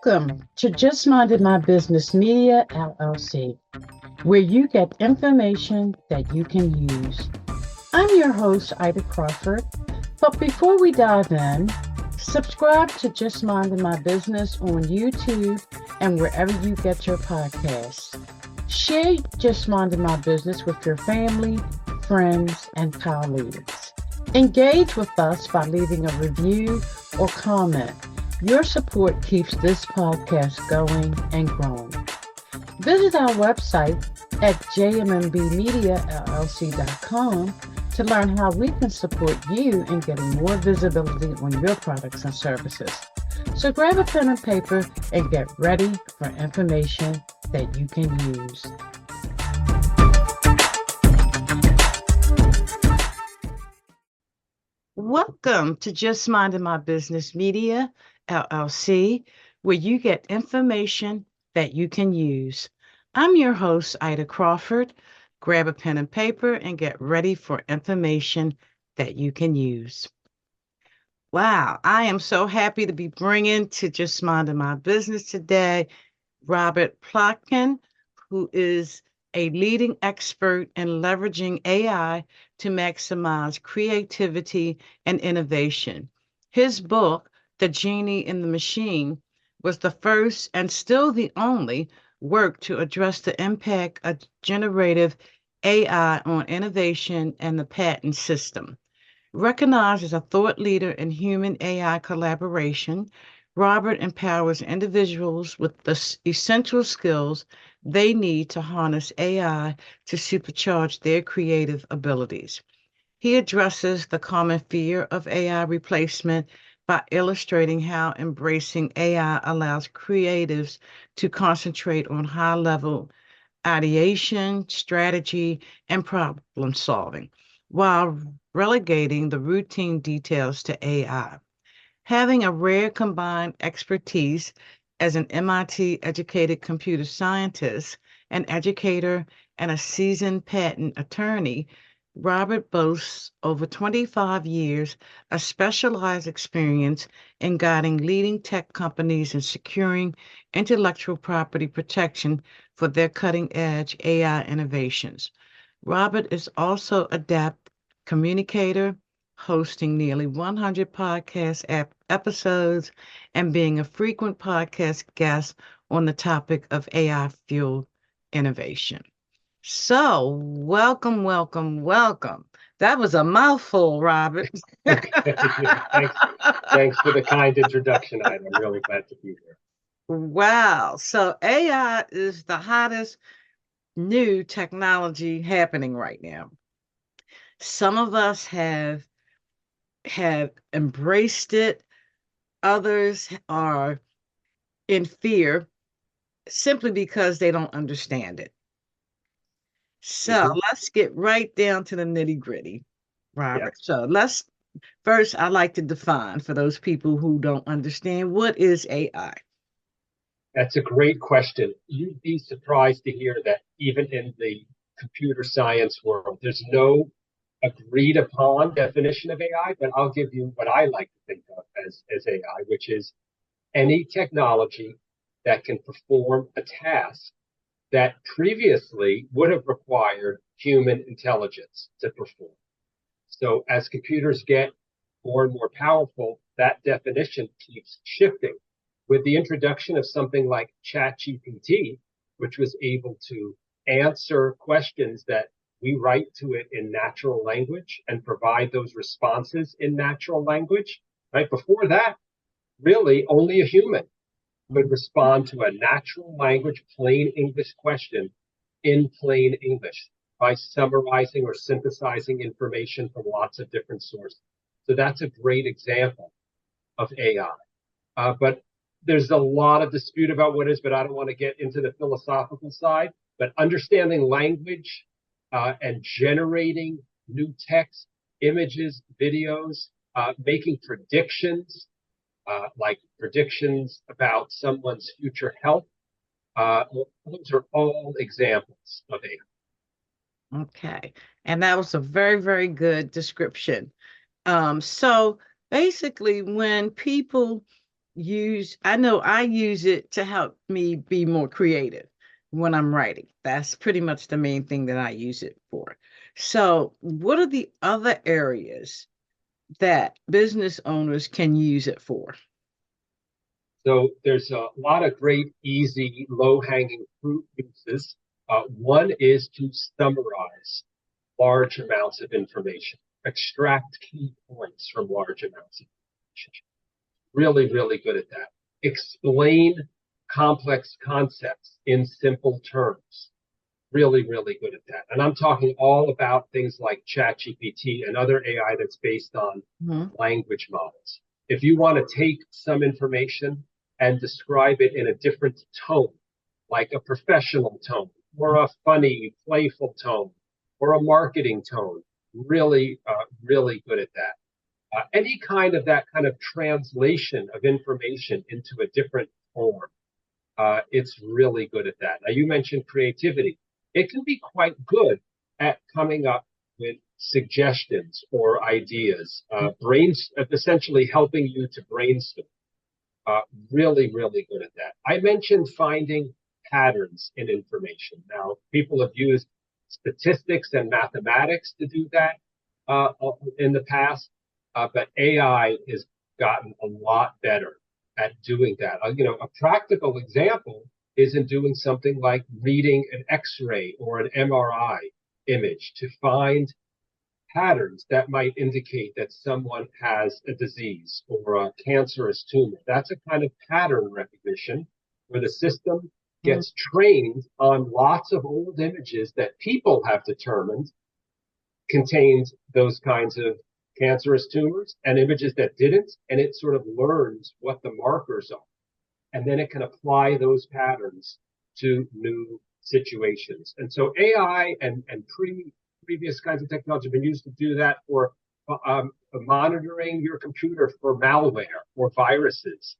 Welcome to Just Minded My Business Media, LLC, where you get information that you can use. I'm your host, Ida Crawford. But before we dive in, subscribe to Just Minded My Business on YouTube and wherever you get your podcasts. Share Just Minded My Business with your family, friends, and colleagues. Engage with us by leaving a review or comment. Your support keeps this podcast going and growing. Visit our website at jmmbmediallc.com to learn how we can support you in getting more visibility on your products and services. So grab a pen and paper and get ready for information that you can use. Welcome to Just Minding My Business Media, LLC, where you get information that you can use. I'm your host, Ida Crawford. Grab a pen and paper and get ready for information that you can use. Wow, I am so happy to be bringing to Just Minding My Business today Robert Plotkin, who is a leading expert in leveraging AI to maximize creativity and innovation. His book, The Genie in the Machine, was the first and still the only work to address the impact of generative AI on innovation and the patent system. Recognized as a thought leader in human AI collaboration, Robert empowers individuals with the essential skills they need to harness AI to supercharge their creative abilities. He addresses the common fear of AI replacement by illustrating how embracing AI allows creatives to concentrate on high-level ideation, strategy, and problem solving, while relegating the routine details to AI. Having a rare combined expertise as an MIT educated computer scientist, an educator, and a seasoned patent attorney, Robert boasts over 25 years of specialized experience in guiding leading tech companies in securing intellectual property protection for their cutting-edge AI innovations. Robert is also adept communicator, hosting nearly 100 podcast episodes and being a frequent podcast guest on the topic of AI-fueled innovation. So, welcome, welcome, welcome. That was a mouthful, Robert. Okay. Thanks for the kind introduction, Ida. I'm really glad to be here. Wow. So, AI is the hottest new technology happening right now. Some of us have embraced it. Others are in fear simply because they don't understand it. So let's get right down to the nitty gritty, Robert. Yes. So first, I like to define for those people who don't understand, what is AI? That's a great question. You'd be surprised to hear that even in the computer science world, there's no agreed upon definition of AI, but I'll give you what I like to think of as AI, which is any technology that can perform a task that previously would have required human intelligence to perform. So as computers get more and more powerful, that definition keeps shifting. With the introduction of something like ChatGPT, which was able to answer questions that we write to it in natural language and provide those responses in natural language, right? Before that, really only a human could respond to a natural language, plain English question in plain English by summarizing or synthesizing information from lots of different sources. So that's a great example of AI. But there's a lot of dispute about what it is, but I don't want to get into the philosophical side. But understanding language and generating new text, images, videos, making predictions, like predictions about someone's future health, those are all examples of AI. Okay. And that was a very, very good description. So basically, when people I know I use it to help me be more creative when I'm writing. That's pretty much the main thing that I use it for. So, what are the other areas that business owners can use it for? So there's a lot of great, easy, low-hanging fruit uses. One is to summarize large amounts of information, extract key points from large amounts of information. Really, really good at that. Explain complex concepts in simple terms. Really, really good at that. And I'm talking all about things like ChatGPT and other AI that's based on Mhm. language models. If you want to take some information and describe it in a different tone, like a professional tone, or a funny, playful tone, or a marketing tone, really, really good at that. Any kind of that kind of translation of information into a different form, it's really good at that. Now, you mentioned creativity. It can be quite good at coming up with suggestions or ideas, essentially helping you to brainstorm. Uh, Really, really good at that. I mentioned finding patterns in information. Now, people have used statistics and mathematics to do that in the past, but AI has gotten a lot better at doing that. A practical example is in doing something like reading an X-ray or an MRI image to find patterns that might indicate that someone has a disease or a cancerous tumor. That's a kind of pattern recognition where the system Mm. gets trained on lots of old images that people have determined contained those kinds of cancerous tumors and images that didn't, and it sort of learns what the markers are. And then it can apply those patterns to new situations. And so AI and previous kinds of technology have been used to do that for monitoring your computer for malware or viruses.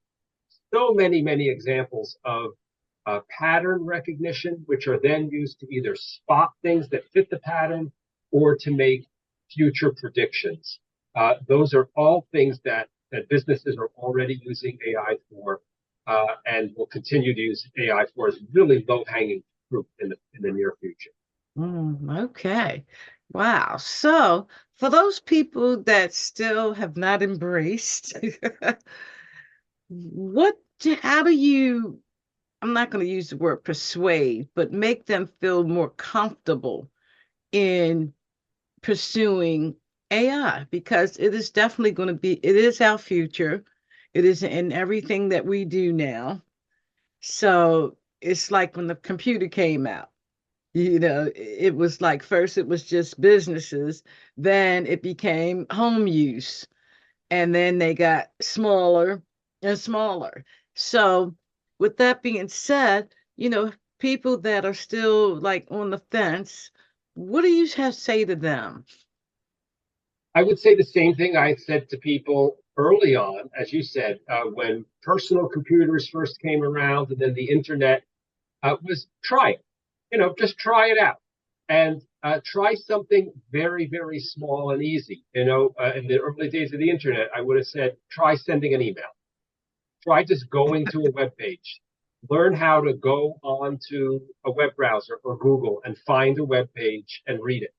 So many examples of pattern recognition, which are then used to either spot things that fit the pattern or to make future predictions. Those are all things that businesses are already using AI for and will continue to use AI for as really low hanging fruit in the near future. Okay. Wow. So, for those people that still have not embraced, how do you, I'm not going to use the word persuade, but make them feel more comfortable in pursuing AI? Because it is definitely going to be, it is our future. It is in everything that we do now. So, it's like when the computer came out. It was like first it was just businesses, then it became home use, and then they got smaller and smaller. So, with that being said, people that are still like on the fence, what do you have to say to them? I would say the same thing I said to people early on, as you said, when personal computers first came around and then the internet was try it. Just try it out and try something very, very small and easy. In the early days of the internet, I would have said, try sending an email. Try just going to a web page. Learn how to go onto a web browser or Google and find a web page and read it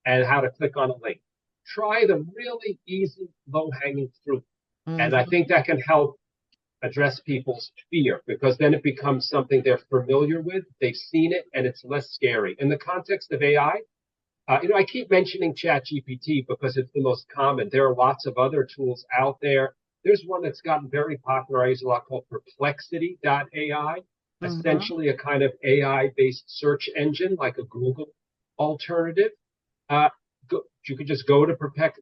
and how to click on a link. Try the really easy, low hanging fruit. And I Mhm. think that can help address people's fear because then it becomes something they're familiar with. They've seen it and it's less scary. In the context of AI, I keep mentioning ChatGPT because it's the most common. There are lots of other tools out there. There's one that's gotten very popular. I use a lot called Perplexity.ai, Mhm. essentially a kind of AI based search engine like a Google alternative. Uh, you could just go to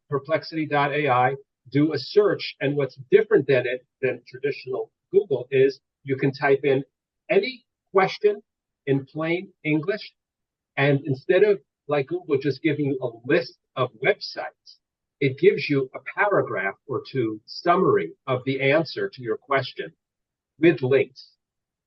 perplexity.ai, do a search, and what's different than traditional Google is you can type in any question in plain English, and instead of like Google just giving you a list of websites, it gives you a paragraph or two summary of the answer to your question with links.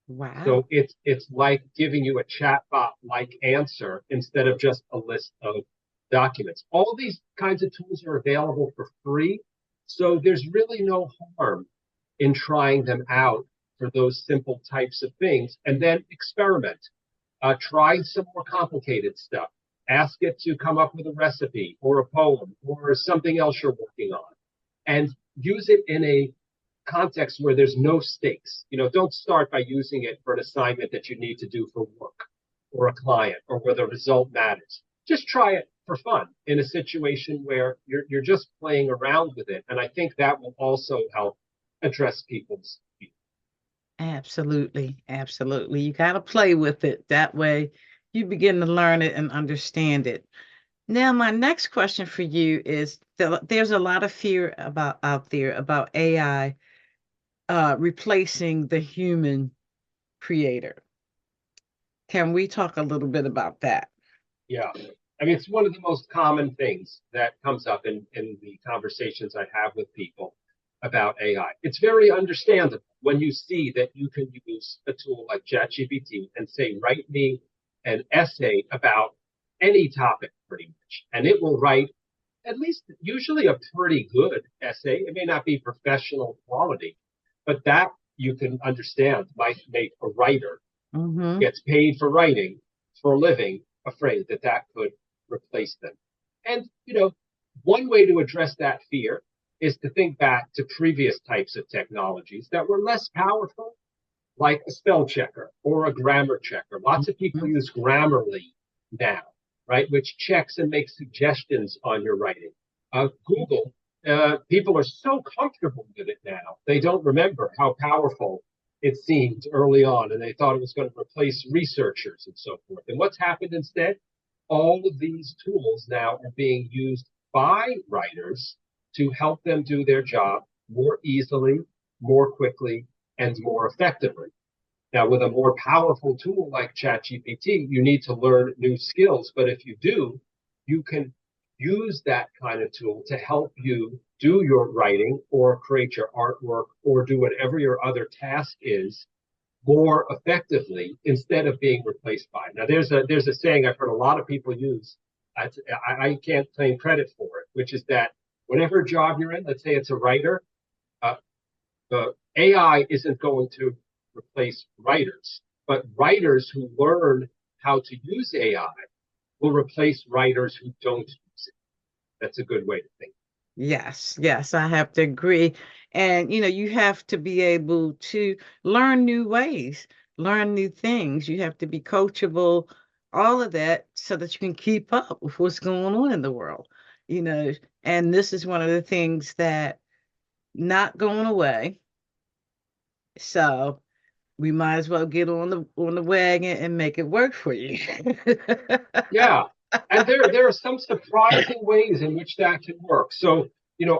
Wow. So it's like giving you a chatbot like answer instead of just a list of documents. All these kinds of tools are available for free. So there's really no harm in trying them out for those simple types of things, and then experiment. Try some more complicated stuff. Ask it to come up with a recipe or a poem or something else you're working on, and use it in a context where there's no stakes. Don't start by using it for an assignment that you need to do for work or a client or where the result matters. Just try it for fun in a situation where you're just playing around with it. And I think that will also help address people's fears. Absolutely. Absolutely. You got to play with it. That way you begin to learn it and understand it. Now, my next question for you is there's a lot of fear about out there about AI replacing the human creator. Can we talk a little bit about that? Yeah. I mean, it's one of the most common things that comes up in the conversations I have with people about AI. It's very understandable when you see that you can use a tool like ChatGPT and say, write me an essay about any topic pretty much. And it will write at least usually a pretty good essay. It may not be professional quality, but that you can understand might make a writer Mm-hmm. gets paid for writing for a living afraid that that could replace them. And, one way to address that fear is to think back to previous types of technologies that were less powerful, like a spell checker or a grammar checker. Lots of people Mm-hmm. use Grammarly now, right, which checks and makes suggestions on your writing. Google, people are so comfortable with it now, they don't remember how powerful it seemed early on, and they thought it was going to replace researchers and so forth. And what's happened instead? All of these tools now are being used by writers to help them do their job more easily, more quickly, and more effectively. Now, with a more powerful tool like ChatGPT, you need to learn new skills. But if you do, you can use that kind of tool to help you do your writing or create your artwork or do whatever your other task is more effectively instead of being replaced by it. Now, there's a saying I've heard a lot of people use. I can't claim credit for it, which is that whatever job you're in, let's say it's a writer, uh, the AI isn't going to replace writers, but writers who learn how to use AI will replace writers who don't use it. That's a good way to think. Yes, yes, I have to agree. And you have to be able to learn new ways, learn new things. You have to be coachable, all of that, so that you can keep up with what's going on in the world. You know, and this is one of the things that not going away. So we might as well get on the wagon and make it work for you. Yeah, and there are some surprising ways in which that can work. So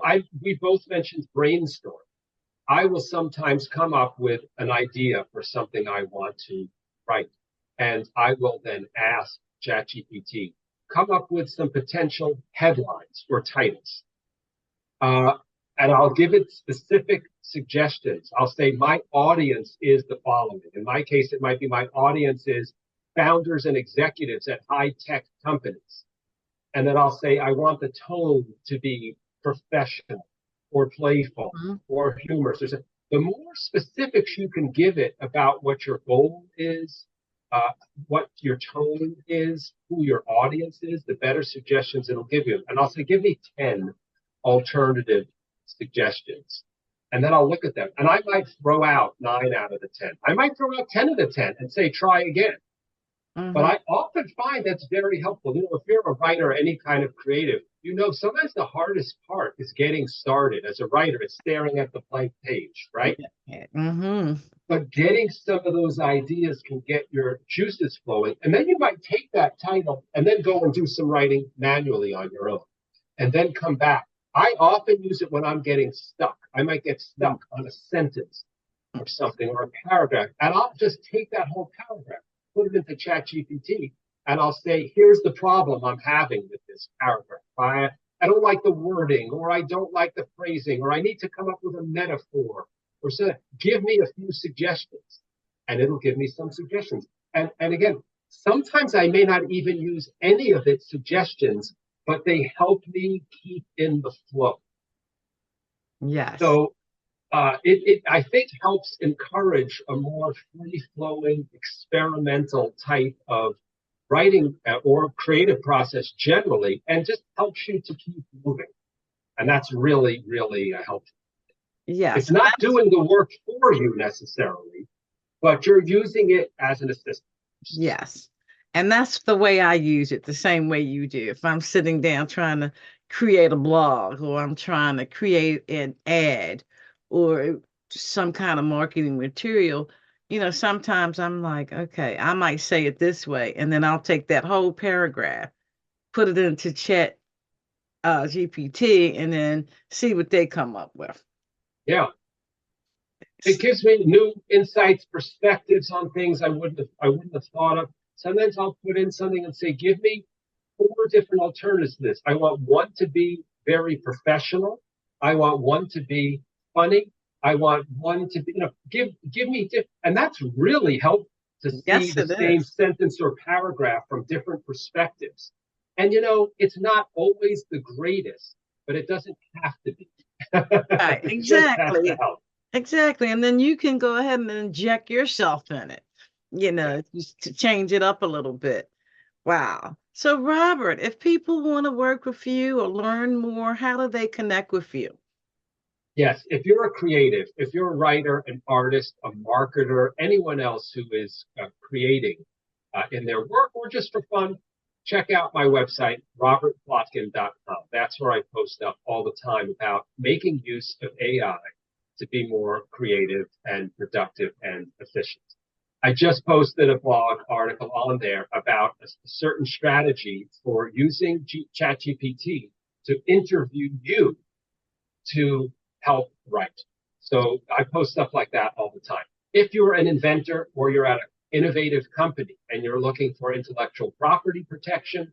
I we both mentioned brainstorm. I will sometimes come up with an idea for something I want to write, and I will then ask ChatGPT come up with some potential headlines or titles. Uh, and I'll give it specific suggestions. I'll say my audience is the following. In my case, it might be my audience is founders and executives at high tech companies. And then I'll say I want the tone to be professional or playful Mhm. or humorous. The more specifics you can give it about what your goal is, uh, what your tone is, who your audience is, the better suggestions it'll give you. And I'll say, give me 10 alternative suggestions. And then I'll look at them. And I might throw out 9 out of the 10. I might throw out 10 of the 10 and say, try again. But Mhm. I often find that's very helpful. If you're a writer or any kind of creative, sometimes the hardest part is getting started. As a writer, it's staring at the blank page, right? Yeah. Hmm. But getting some of those ideas can get your juices flowing. And then you might take that title and then go and do some writing manually on your own and then come back. I often use it when I'm getting stuck. I might get stuck on a sentence or something or a paragraph, and I'll just take that whole paragraph, put it into ChatGPT, and I'll say, here's the problem I'm having with this paragraph. I don't like the wording, or I don't like the phrasing, or I need to come up with a metaphor, or so. Give me a few suggestions, and it'll give me some suggestions. And again, sometimes I may not even use any of its suggestions, but they help me keep in the flow. Yes. So I think helps encourage a more free-flowing, experimental type of writing or creative process generally, and just helps you to keep moving. And that's really, really helpful. Yes, It's not doing the work for you necessarily, but you're using it as an assistant. yes. And that's the way I use it, the same way you do. If I'm sitting down trying to create a blog or I'm trying to create an ad or some kind of marketing material, sometimes I'm like, okay, I might say it this way, and then I'll take that whole paragraph, put it into chat GPT, and then see what they come up with. Yeah, it gives me new insights, perspectives on things I wouldn't have thought of. Sometimes I'll put in something and say, give me four different alternatives to this. I want one to be very professional. I want one to be funny. I want one to be, give me and that's really helpful to see Yes, the it same is. sentence or paragraph from different perspectives. And it's not always the greatest, but it doesn't have to be. Right, It just has to exactly. help. Exactly. And then you can go ahead and inject yourself in it, Yeah. just to change it up a little bit. Wow. So, Robert, if people want to work with you or learn more, how do they connect with you? Yes, if you're a creative, if you're a writer, an artist, a marketer, anyone else who is creating in their work or just for fun, check out my website, robertplotkin.com. That's where I post up all the time about making use of AI to be more creative and productive and efficient. I just posted a blog article on there about a certain strategy for using ChatGPT to interview you to help write. So I post stuff like that all the time. If you're an inventor or you're at an innovative company and you're looking for intellectual property protection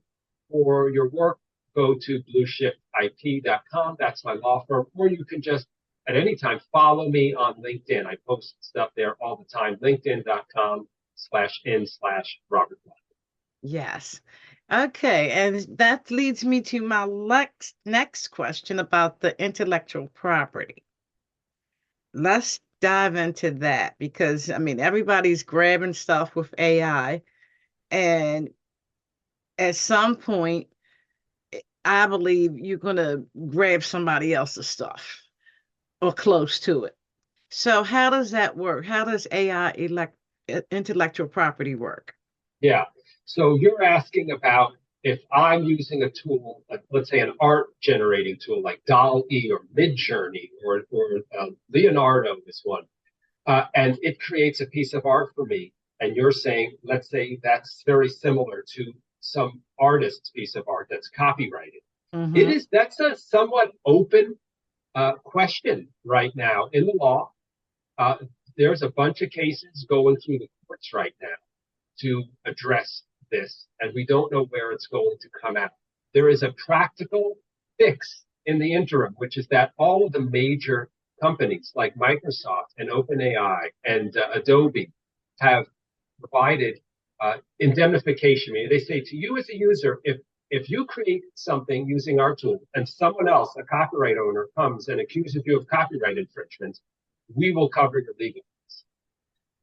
for your work, go to blueshiftip.com. That's my law firm. Or you can just at any time follow me on LinkedIn. I post stuff there all the time. LinkedIn.com/in/Robert. Yes. Okay. And that leads me to my next question about the intellectual property. Let's dive into that because, I mean, everybody's grabbing stuff with AI. And at some point, I believe you're going to grab somebody else's stuff or close to it. So, how does that work? How does AI intellectual property work? Yeah. So you're asking about if I'm using a tool, like let's say an art generating tool like DALL-E or Midjourney or Leonardo, this one, and it creates a piece of art for me. And you're saying, let's say that's very similar to some artist's piece of art that's copyrighted. Mm-hmm. That's a somewhat open question right now in the law. Uh, there's a bunch of cases going through the courts right now to address this, and we don't know where it's going to come out. There is a practical fix in the interim, which is that all of the major companies like Microsoft and OpenAI and Adobe have provided indemnification. Meaning they say to you as a user, if you create something using our tool and someone else, a copyright owner, comes and accuses you of copyright infringement, we will cover your legal.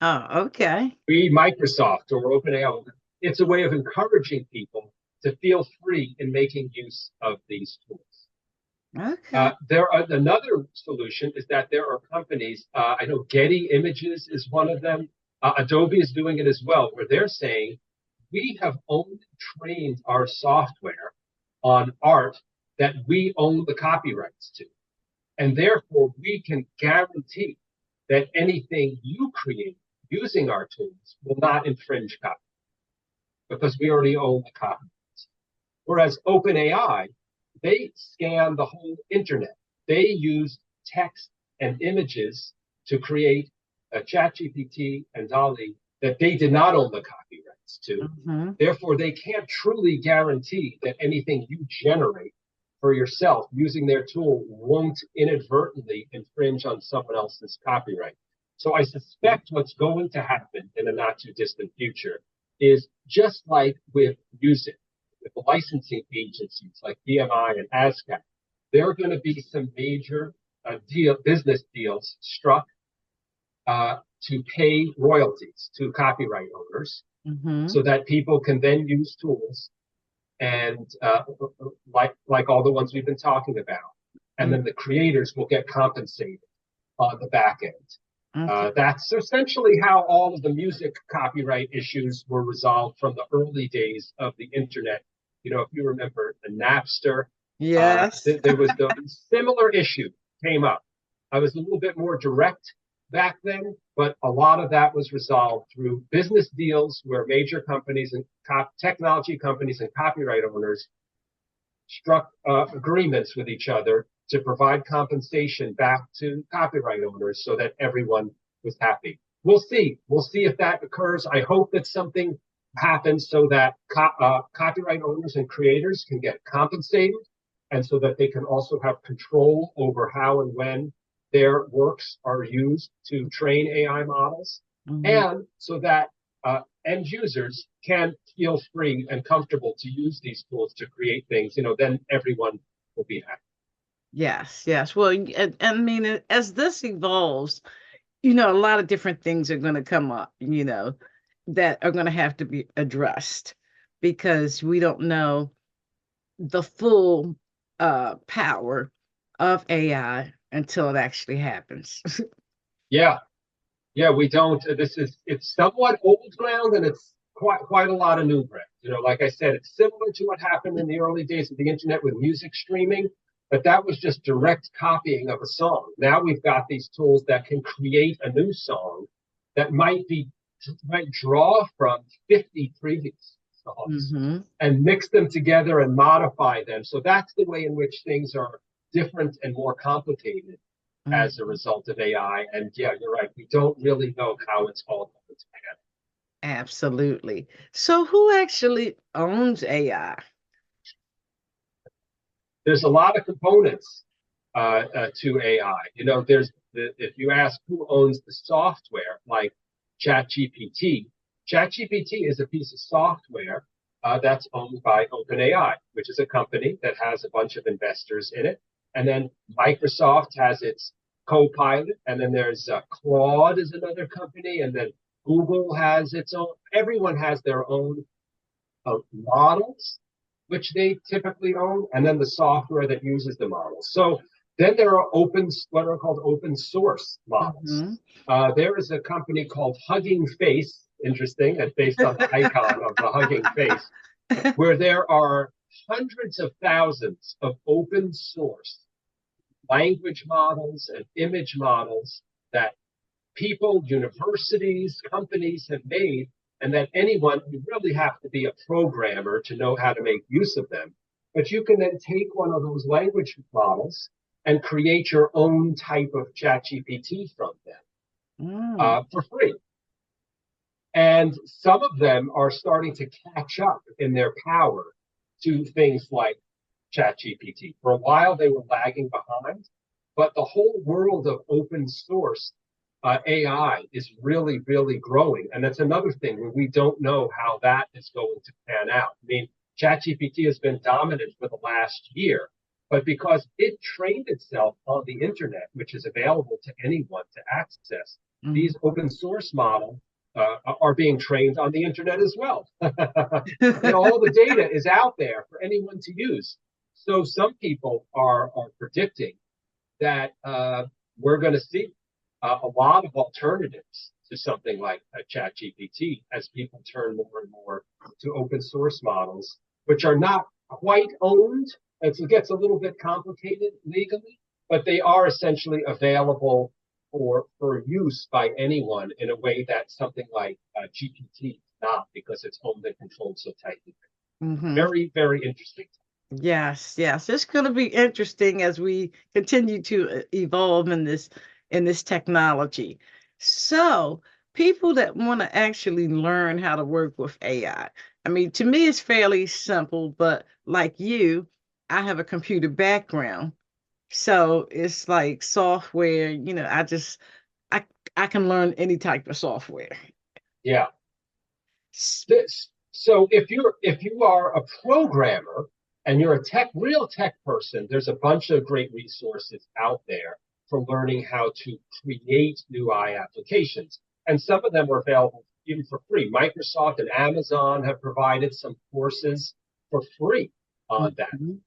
Oh, okay. We, Microsoft or OpenAI, it's a way of encouraging people to feel free in making use of these tools. Okay. Another solution is that there are companies, I know Getty Images is one of them. Adobe is doing it as well, where they're saying, we have only trained our software on art that we own the copyrights to. And therefore, we can guarantee that anything you create using our tools will not infringe copyright because we already own the copyrights. Whereas OpenAI, they scan the whole internet. They use text and images to create a ChatGPT and DALL-E that they did not own the copyrights to. Mm-hmm. Therefore, they can't truly guarantee that anything you generate for yourself using their tool won't inadvertently infringe on someone else's copyright. So I suspect what's going to happen in the not too distant future is just like with music, with the licensing agencies like BMI and ASCAP, there are going to be some major business deals struck to pay royalties to copyright owners Mm-hmm. so that people can then use tools and like all the ones we've been talking about. And then the creators will get compensated on the back end. Okay. That's essentially how all of the music copyright issues were resolved from the early days of the internet. You know, if you remember the Napster, Yes. there was the similar issue came up. I was a little bit more direct back then, but a lot of that was resolved through business deals where major companies and technology companies and copyright owners struck agreements with each other to provide compensation back to copyright owners so that everyone was happy. We'll see. We'll see if that occurs. I hope that something happens so that copyright owners and creators can get compensated and so that they can also have control over how and when their works are used to train AI models, Mm-hmm. and so that end users can feel free and comfortable to use these tools to create things. Then everyone will be happy. Yes, yes. Well, and I mean, as this evolves, a lot of different things are going to come up, that are going to have to be addressed because we don't know the full power of AI until it actually happens. Yeah, yeah, we don't. It's somewhat old ground, and it's quite a lot of new ground. Like I said, it's similar to what happened in the early days of the internet with music streaming, but that was just direct copying of a song. Now we've got these tools that can create a new song that might draw from 50 previous songs Hmm. and mix them together and modify them. So that's the way in which things are different and more complicated as a result of AI. And yeah, you're right. We don't really know how it's all going to pan. Absolutely. So, who actually owns AI? There's a lot of components to AI. If you ask who owns the software, like ChatGPT, ChatGPT is a piece of software that's owned by OpenAI, which is a company that has a bunch of investors in it. And then Microsoft has its Copilot, and then there's Claude is another company, and then Google has its own. Everyone has their own models, which they typically own, and then the software that uses the models. So then there are what are called open source models. Hmm. There is a company called Hugging Face, interesting, that's based on the icon of the Hugging Face, where there are hundreds of thousands of open source language models and image models that people, universities, companies have made, and that anyone, you really have to be a programmer to know how to make use of them. But you can then take one of those language models and create your own type of ChatGPT from them Mm. for free. And some of them are starting to catch up in their power to things like ChatGPT. For a while, they were lagging behind, but the whole world of open source AI is really, really growing. And that's another thing where we don't know how that is going to pan out. I mean, ChatGPT has been dominant for the last year, but because it trained itself on the internet, which is available to anyone to access, Mhm. these open source models are being trained on the internet as well. All the data is out there for anyone to use. So some people are predicting that we're going to see a lot of alternatives to something like a chat GPT as people turn more and more to open source models, which are not quite owned. It gets a little bit complicated legally, but they are essentially available for use by anyone in a way that something like GPT is not, because it's owned and controlled so tightly. Hmm. Very, very interesting. Yes, yes. It's going to be interesting as we continue to evolve in this technology. So, people that want to actually learn how to work with AI. I mean, to me, it's fairly simple, but like you, I have a computer background. So it's like software, I I can learn any type of software. Yeah. S- So if you are a programmer and you're a real tech person, there's a bunch of great resources out there. for learning how to create new AI applications. And some of them are available even for free. Microsoft and Amazon have provided some courses for free on that. Mhm.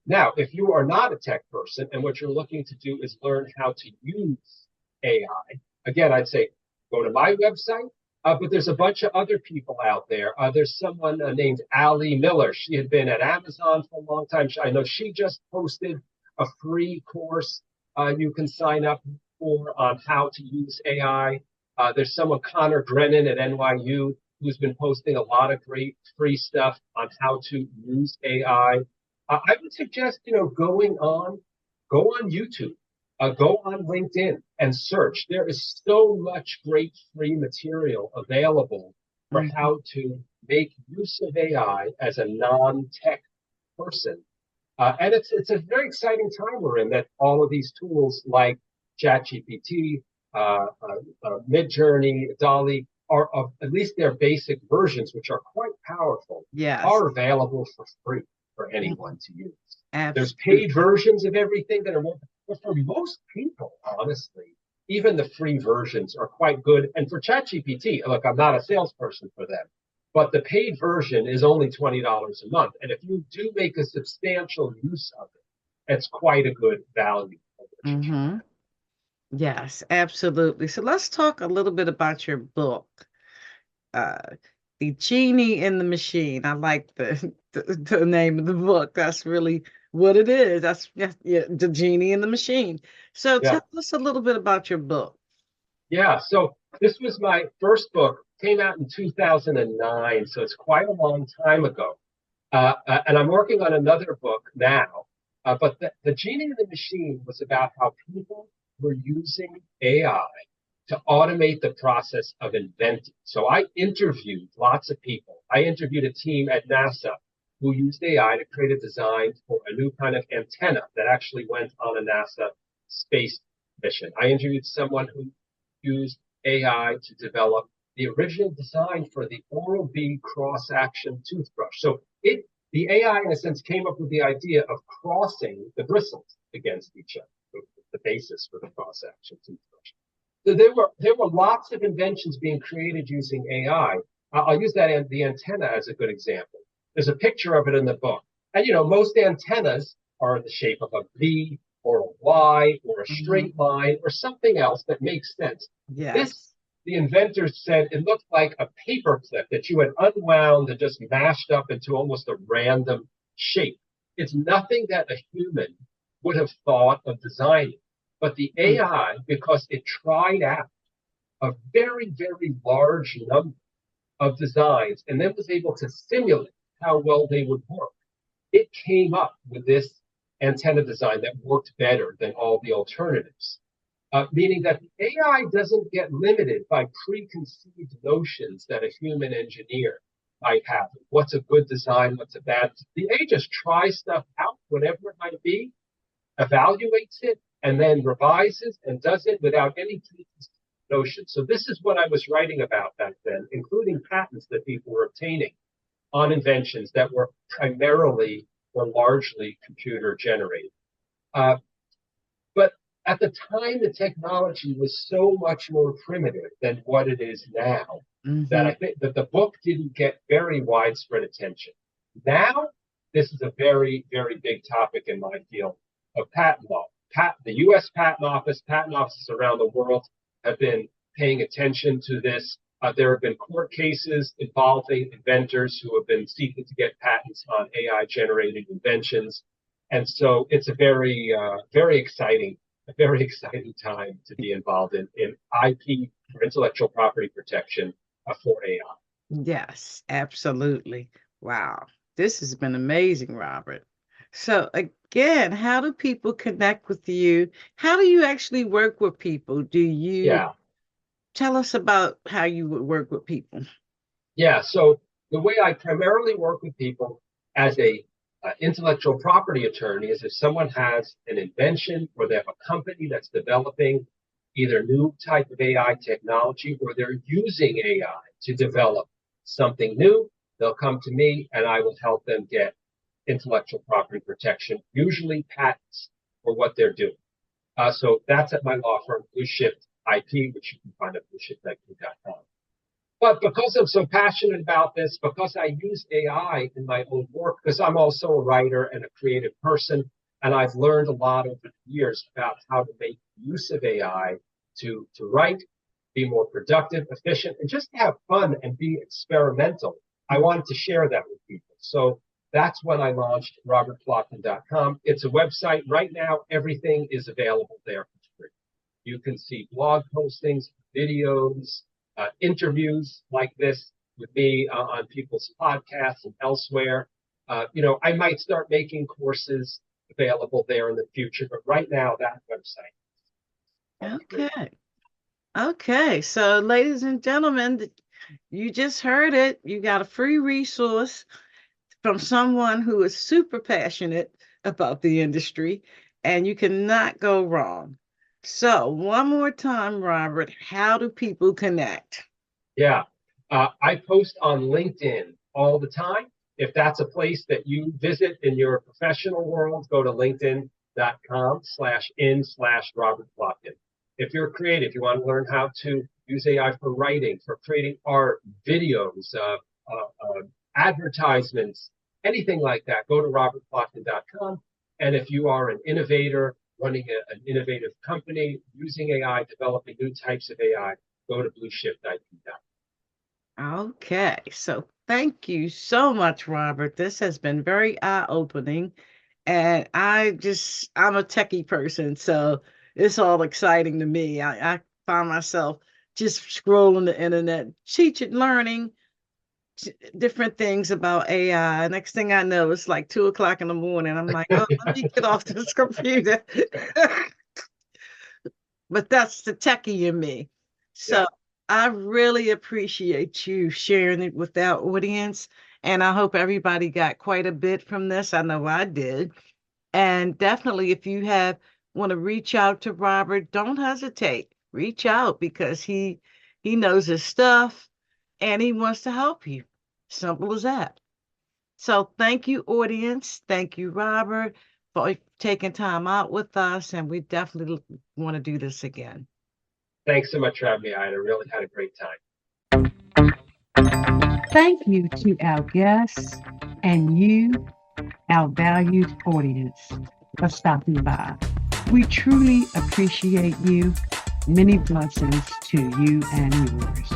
Now, if you are not a tech person and what you're looking to do is learn how to use AI, again, I'd say go to my website. But there's a bunch of other people out there. There's someone named Ali Miller. She had been at Amazon for a long time. I know she just posted a free course you can sign up for on how to use AI. There's someone, Connor Drennan at NYU, who's been posting a lot of great free stuff on how to use AI. I would suggest, go on YouTube, go on LinkedIn and search. There is so much great free material available for Mhm. how to make use of AI as a non-tech person. And it's a very exciting time we're in that all of these tools like ChatGPT, Midjourney, Dolly are of at least their basic versions, which are quite powerful, Yes. are available for free for Mhm. anyone to use. There's paid Absolutely. versions of everything that are more, but for most people, honestly, even the free versions are quite good. And for ChatGPT, look, I'm not a salesperson for them, but the paid version is only $20 a month. And if you do make a substantial use of it, it's quite a good value for what you can Hmm. Yes, absolutely. So let's talk a little bit about your book, uh, The Genie in the Machine. I like the name of the book. That's really what it is. That's yeah, The Genie in the Machine. So have. Yeah. tell us a little bit about your book. Yeah. So this was my first book, came out in 2009. So it's quite a long time ago. And I'm working on another book now. But the Genie in the Machine was about how people were using AI to automate the process of inventing. So I interviewed lots of people. I interviewed a team at NASA who used AI to create a design for a new kind of antenna that actually went on a NASA space mission. I interviewed someone who used AI to develop the original design for the Oral-B cross-action toothbrush. So the AI, in a sense, came up with the idea of crossing the bristles against each other, the basis for the cross-action toothbrush. So there were lots of inventions being created using AI. I'll use that the antenna as a good example. There's a picture of it in the book, and most antennas are in the shape of a V or a Y or a straight Mhm. line or something else that makes sense. This, Yes. the inventors said, it looked like a paper clip that you had unwound and just mashed up into almost a random shape. It's nothing that a human would have thought of designing. But the Mm. AI, because it tried out a very, very large number of designs and then was able to simulate how well they would work, it came up with this antenna design that worked better than all the alternatives. Meaning that the AI doesn't get limited by preconceived notions that a human engineer might have. What's a good design? What's a bad? The AI just tries stuff out, whatever it might be, evaluates it, and then revises and does it without any notion. So this is what I was writing about back then, including patents that people were obtaining on inventions that were primarily or largely computer generated. Uh, but at the time, the technology was so much more primitive than what it is now that Hmm. I think that the book didn't get very widespread attention. Now, this is a very, very big topic in my field of patent law. The U.S. patent offices around the world have been paying attention to this. There have been court cases involving inventors who have been seeking to get patents on AI-generated inventions. And so it's a very exciting time to be involved in IP or intellectual property protection for AI. Yes, absolutely. Wow. This has been amazing, Robert. So again, how do people connect with you? How do you actually work with people? Do you Yeah, tell us about how you would work with people? yeah. So the way I primarily work with people as a intellectual property attorney is if someone has an invention or they have a company that's developing either new type of AI technology or they're using AI to develop something new, they'll come to me and I will help them get intellectual property protection, usually patents for what they're doing. So that's at my law firm, Blue Shift IP, which you can find at blueshiftip.com. But because I'm so passionate about this, because I use AI in my own work, because I'm also a writer and a creative person, and I've learned a lot over the years about how to make use of AI to write, be more productive, efficient, and just have fun and be experimental. I wanted to share that with people. So that's when I launched robertplotkin.com. It's a website. Right now, everything is available there for free. You can see blog postings, videos, interviews like this with me on people's podcasts and elsewhere. I might start making courses available there in the future, but right now that website. Okay. Okay. So, ladies and gentlemen, you just heard it. You got a free resource from someone who is super passionate about the industry, and you cannot go wrong. So, one more time, Robert, how do people connect? Yeah, I post on LinkedIn all the time. If that's a place that you visit in your professional world, go to linkedin.com/in/Robert Plotkin. If you're creative, you want to learn how to use AI for writing, for creating art, videos, advertisements, anything like that, go to robertplotkin.com. And if you are an innovator running an innovative company using AI, developing new types of AI, go to blueshiftip.com. Okay, so thank you so much, Robert. This has been very eye-opening. And I'm a techie person, so it's all exciting to me. I find myself just scrolling the internet, teaching, learning different things about AI. Next thing I know, it's like 2 o'clock in the morning. I'm like, oh, let me get off this computer. But that's the techie in me. Yeah. So I really appreciate you sharing it with our audience. And I hope everybody got quite a bit from this. I know I did. And definitely, if you want to reach out to Robert, don't hesitate. Reach out because he knows his stuff and he wants to help you. Simple as that. So thank you, audience. Thank you, Robert, for taking time out with us. And we definitely want to do this again. Thanks so much for having me, Ida. Really had a great time. Thank you to our guests and you, our valued audience, for stopping by. We truly appreciate you. Many blessings to you and yours.